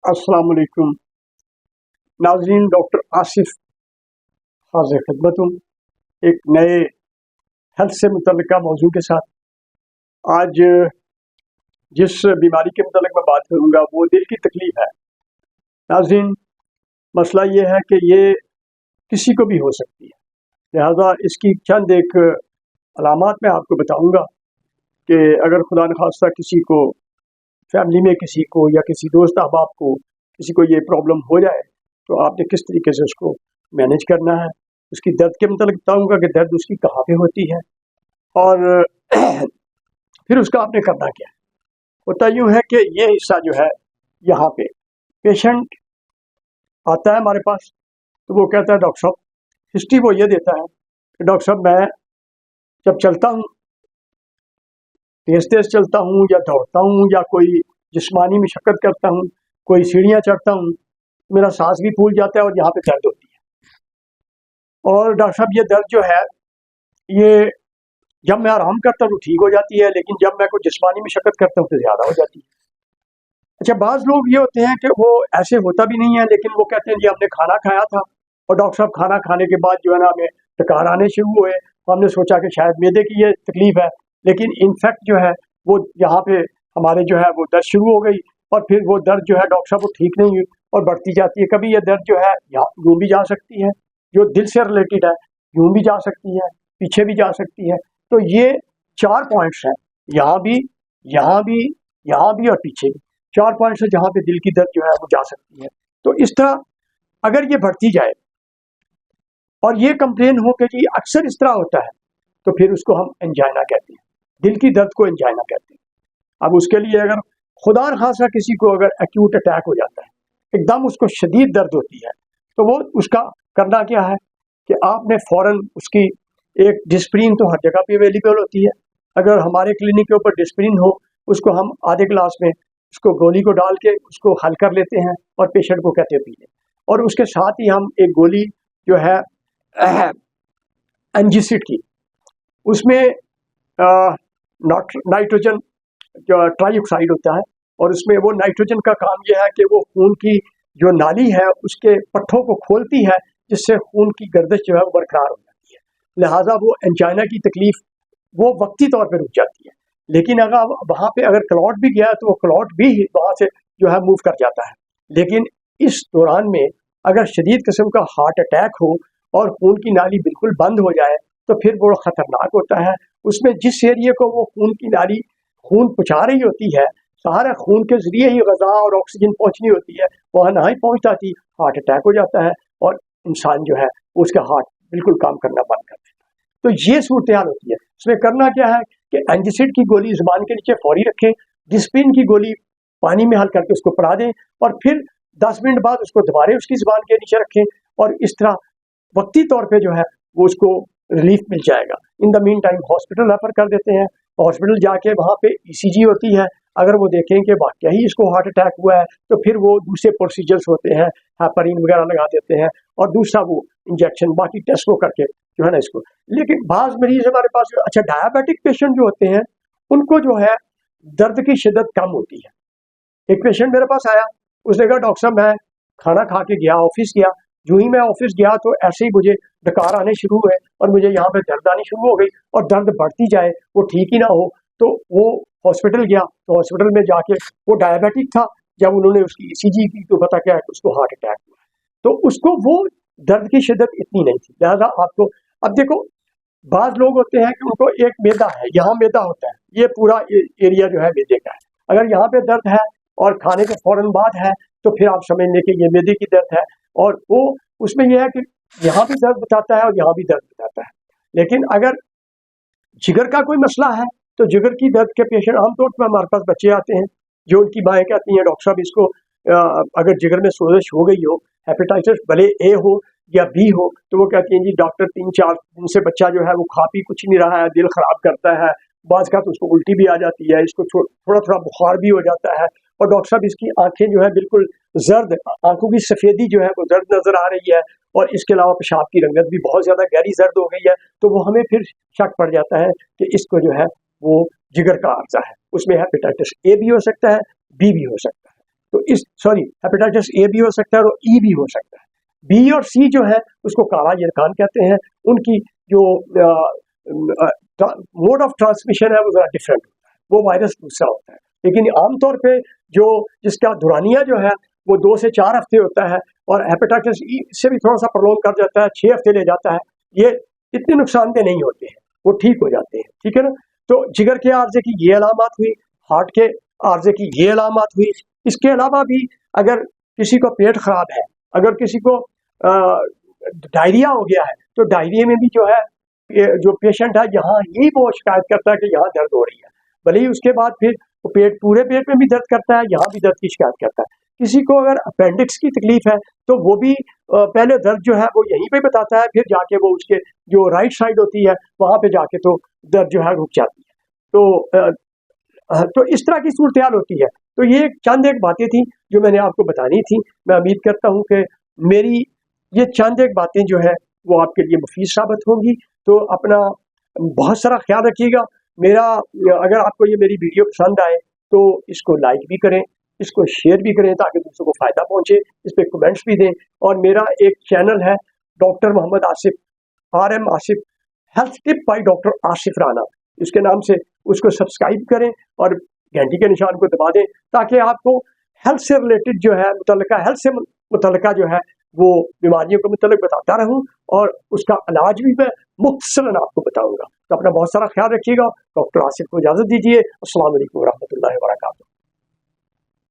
अस्सलाम वालेकुम नाज़रीन। डॉक्टर आसिफ हाज़िर खिदमतुम एक नए हेल्थ से मुतल्लिक़ा मौजू के साथ। आज जिस बीमारी के मुतल्लिक़ मैं बात करूँगा वो दिल की तकलीफ़ है। नाज़रीन, मसला ये है कि ये किसी को भी हो सकती है, लिहाजा इसकी चंद एक अलामात मैं आपको बताऊँगा कि अगर खुदा न खास्ता किसी को फैमिली में किसी को या किसी दोस्त अहबाब को किसी को ये प्रॉब्लम हो जाए तो आपने किस तरीके से उसको मैनेज करना है। उसकी दर्द के मतलब बताऊँगा कि दर्द उसकी कहाँ पे होती है और फिर उसका आपने करना क्या है। होता यूँ है कि ये हिस्सा जो है, यहाँ पे पेशेंट आता है हमारे पास तो वो कहता है डॉक्टर साहब, हिस्ट्री वो ये देता है कि डॉक्टर साहब मैं जब चलता हूँ, तेज़ तेज़ चलता हूँ या दौड़ता हूँ या कोई जिस्मानी मशक्क़त करता हूँ, कोई सीढ़ियाँ चढ़ता हूँ, मेरा सांस भी फूल जाता है और यहाँ पे दर्द होती है। और डॉक्टर साहब ये दर्द जो है ये जब मैं आराम करता हूँ तो ठीक हो जाती है, लेकिन जब मैं कोई जिस्मानी मशक्क़त करता हूँ तो ज़्यादा हो जाती है। अच्छा, बाज़ लोग ये होते हैं कि वो ऐसे होता भी नहीं है, लेकिन वो कहते हैं जी हमने खाना खाया था और डॉक्टर साहब खाना खाने के बाद जो है ना हमें डकार आने शुरू हुए, हमने सोचा कि शायद मैदे की ये तकलीफ़ है, लेकिन इनफैक्ट जो है वो यहाँ पे हमारे जो है वो दर्द शुरू हो गई और फिर वो दर्द जो है डॉक्टर साहब वो ठीक नहीं हुई और बढ़ती जाती है। कभी ये दर्द जो है यूँ भी जा सकती है, जो दिल से रिलेटेड है, यूँ भी जा सकती है, पीछे भी जा सकती है। तो ये 4 पॉइंट्स हैं, यहाँ भी, यहाँ भी, यहाँ भी और पीछे भी। 4 पॉइंट्स है जहाँ पे दिल की दर्द जो है वो जा सकती है। तो इस तरह अगर ये बढ़ती जाए और ये कंप्लेन हो कि जी अक्सर इस तरह होता है तो फिर उसको हम एंजाइना कहते हैं, दिल की दर्द को एंजाइना कहते हैं। अब उसके लिए अगर खुदा न खासा किसी को अगर एक्यूट अटैक हो जाता है, एकदम उसको शदीद दर्द होती है, तो वो उसका करना क्या है कि आपने फ़ौरन उसकी एक डिस्प्रिन तो हर जगह पे अवेलेबल होती है। अगर हमारे क्लिनिक के ऊपर डिस्प्रिन हो, उसको हम आधे गिलास में उसको गोली को डाल के उसको हल कर लेते हैं और पेशेंट को कहते हैं पी लें। और उसके साथ ही हम एक गोली जो है एंजिसिड की, उसमें नाइट्रोजन जो ट्राईऑक्साइड होता है और उसमें वो नाइट्रोजन का काम यह है कि वो खून की जो नाली है उसके पट्टों को खोलती है, जिससे खून की गर्दिश जो है वो बरकरार हो जाती है। लिहाजा वो एंजाइना की तकलीफ वो वक्ती तौर पे रुक जाती है, लेकिन अगर वहाँ पे अगर क्लॉट भी गया तो वो क्लॉट भी वहाँ से जो है मूव कर जाता है। लेकिन इस दौरान में अगर शदीद किस्म का हार्ट अटैक हो और खून की नाली बिल्कुल बंद हो जाए तो फिर वो ख़तरनाक होता है। उसमें जिस एरिए को वो खून की नाली खून पहुँचा रही होती है, सारा खून के ज़रिए ही ग़ज़ा और ऑक्सीजन पहुँचनी होती है, वहाँ ना ही पहुँच पाती, हार्ट अटैक हो जाता है और इंसान जो है उसका हार्ट बिल्कुल काम करना बंद कर देता है। तो ये सूरत हाल होती है। इसमें करना क्या है कि एंजिसिड की गोली ज़ुबान के नीचे फौरी रखें, डिस्प्रिन की गोली पानी में हल करके उसको पिला दें और फिर 10 मिनट बाद उसको दोबारा उसकी ज़ुबान के नीचे रखें और इस तरह वक्ती तौर पे जो है वो उसको रिलीफ मिल जाएगा। In the mean time hospital refer कर देते हैं। हॉस्पिटल जाके वहाँ पे ईसीजी होती है, अगर वो देखें कि वाकई ही इसको हार्ट अटैक हुआ है तो फिर वो दूसरे प्रोसीजर्स होते हैं, हेपरिन वगैरह लगा देते हैं और दूसरा वो इंजेक्शन बाकी टेस्ट को करके जो है ना इसको। लेकिन बाज़ मरीज हमारे पास अच्छा डायबिटिक पेशेंट जो होते हैं उनको जो है दर्द की शिद्दत कम होती है। एक पेशेंट मेरे पास आया, उसने कहा डॉक्टर साहब मैं खाना खा के गया, ऑफिस गया, जो ही मैं ऑफिस गया तो ऐसे ही मुझे डकार आने शुरू हुए और मुझे यहाँ पे दर्द आनी शुरू हो गई और दर्द बढ़ती जाए, वो ठीक ही ना हो। तो वो हॉस्पिटल गया, तो हॉस्पिटल में जाके वो डायबिटिक था, जब उन्होंने उसकी ईसीजी की तो पता क्या है उसको हार्ट अटैक हुआ। तो उसको वो दर्द की शिद्दत इतनी नहीं थी। लिहाजा आपको अब देखो, बाज़ लोग होते हैं कि उनको एक मैदा है, यहाँ मैदा होता है, ये पूरा एरिया जो है मैदे का है। अगर यहाँ पे दर्द है और खाने के फौरन बाद है तो फिर आप समझ लें कि ये मैदे की दर्द है और वो उसमें यह है कि यहाँ भी दर्द बताता है और यहाँ भी दर्द बताता है। लेकिन अगर जिगर का कोई मसला है तो जिगर की दर्द के पेशेंट आमतौर पर हमारे पास बच्चे आते हैं जो उनकी माएँ कहती हैं डॉक्टर साहब इसको अगर जिगर में सोजिश हो गई हो, हेपेटाइटिस भले ए हो या बी हो, तो वो कहती हैं जी डॉक्टर 3-4 दिन से बच्चा जो है वो खा पी कुछ नहीं रहा है, दिल ख़राब करता है, बाज़ का तो उसको उल्टी भी आ जाती है, इसको थोड़ा थोड़ा बुखार भी हो जाता है और डॉक्टर साहब इसकी आंखें जो है बिल्कुल जर्द, आंखों की सफ़ेदी जो है वो जर्द नज़र आ रही है और इसके अलावा पेशाब की रंगत भी बहुत ज़्यादा गहरी जर्द हो गई है। तो वो हमें फिर शक पड़ जाता है कि इसको जो है वो जिगर का आर्जा है, उसमें हेपेटाइटिस ए भी हो सकता है, बी भी हो सकता है। तो इस हेपेटाइटिस ए भी हो सकता है और ई भी हो सकता है। बी और सी जो है उसको काला यरकान कहते हैं। उनकी जो मोड ऑफ ट्रांसमिशन है वो ज़रा डिफरेंट होता है, वो वायरस दूसरा होता है। लेकिन आमतौर पे जो जिसका दुरानिया जो है वो 2 से 4 हफ्ते होता है, और हेपेटाइटिस ई से भी थोड़ा सा प्रॉब्लम कर जाता है, 6 हफ्ते ले जाता है। ये इतने नुकसानदेह नहीं होते हैं, वो ठीक हो जाते हैं, ठीक है ना। तो जिगर के आर्जे की ये अलामत हुई, हार्ट के आर्जे की ये अलामत हुई। इसके अलावा भी अगर किसी को पेट खराब है, अगर किसी को डायरिया हो गया है, तो डायरिया में भी जो है जो पेशेंट है यहाँ ही वो शिकायत करता है कि यहाँ दर्द हो रही है, भले ही उसके बाद फिर वो पूरे पेट में भी दर्द करता है, यहाँ भी दर्द की शिकायत करता है। किसी को अगर अपेंडिक्स की तकलीफ है तो वो भी पहले दर्द जो है वो यहीं पे बताता है, फिर जाके वो उसके जो राइट साइड होती है वहाँ पे जाके तो दर्द जो है रुक जाती है। तो इस तरह की सूरत हाल होती है। तो ये चंद एक बातें थी जो मैंने आपको बतानी थी। मैं उम्मीद करता हूँ कि मेरी ये चंद एक बातें जो है वो आपके लिए मुफीद साबित होंगी। तो अपना बहुत सारा ख्याल रखिएगा। अगर आपको ये मेरी वीडियो पसंद आए तो इसको लाइक भी करें, इसको शेयर भी करें ताकि दूसरों को फ़ायदा पहुँचे, इस पर कमेंट्स भी दें। और मेरा एक चैनल है doctor Mohammad Asif, RM Asif, health tip by doctor Asif Rana, इसके नाम से उसको सब्सक्राइब करें और घंटी के निशान को दबा दें ताकि आपको हेल्थ से रिलेटेड जो है हेल्थ से मुतल्लिका जो है वो बीमारियों को मुतल्लिक बताता रहूं, और उसका इलाज भी मैं मुख्तसरन आपको बताऊंगा। तो अपना बहुत सारा ख्याल रखिएगा। डॉक्टर आसिफ को इजाज़त दीजिए। अस्सलाम वालेकुम व रहमतुल्लाहि व बरकातुहू।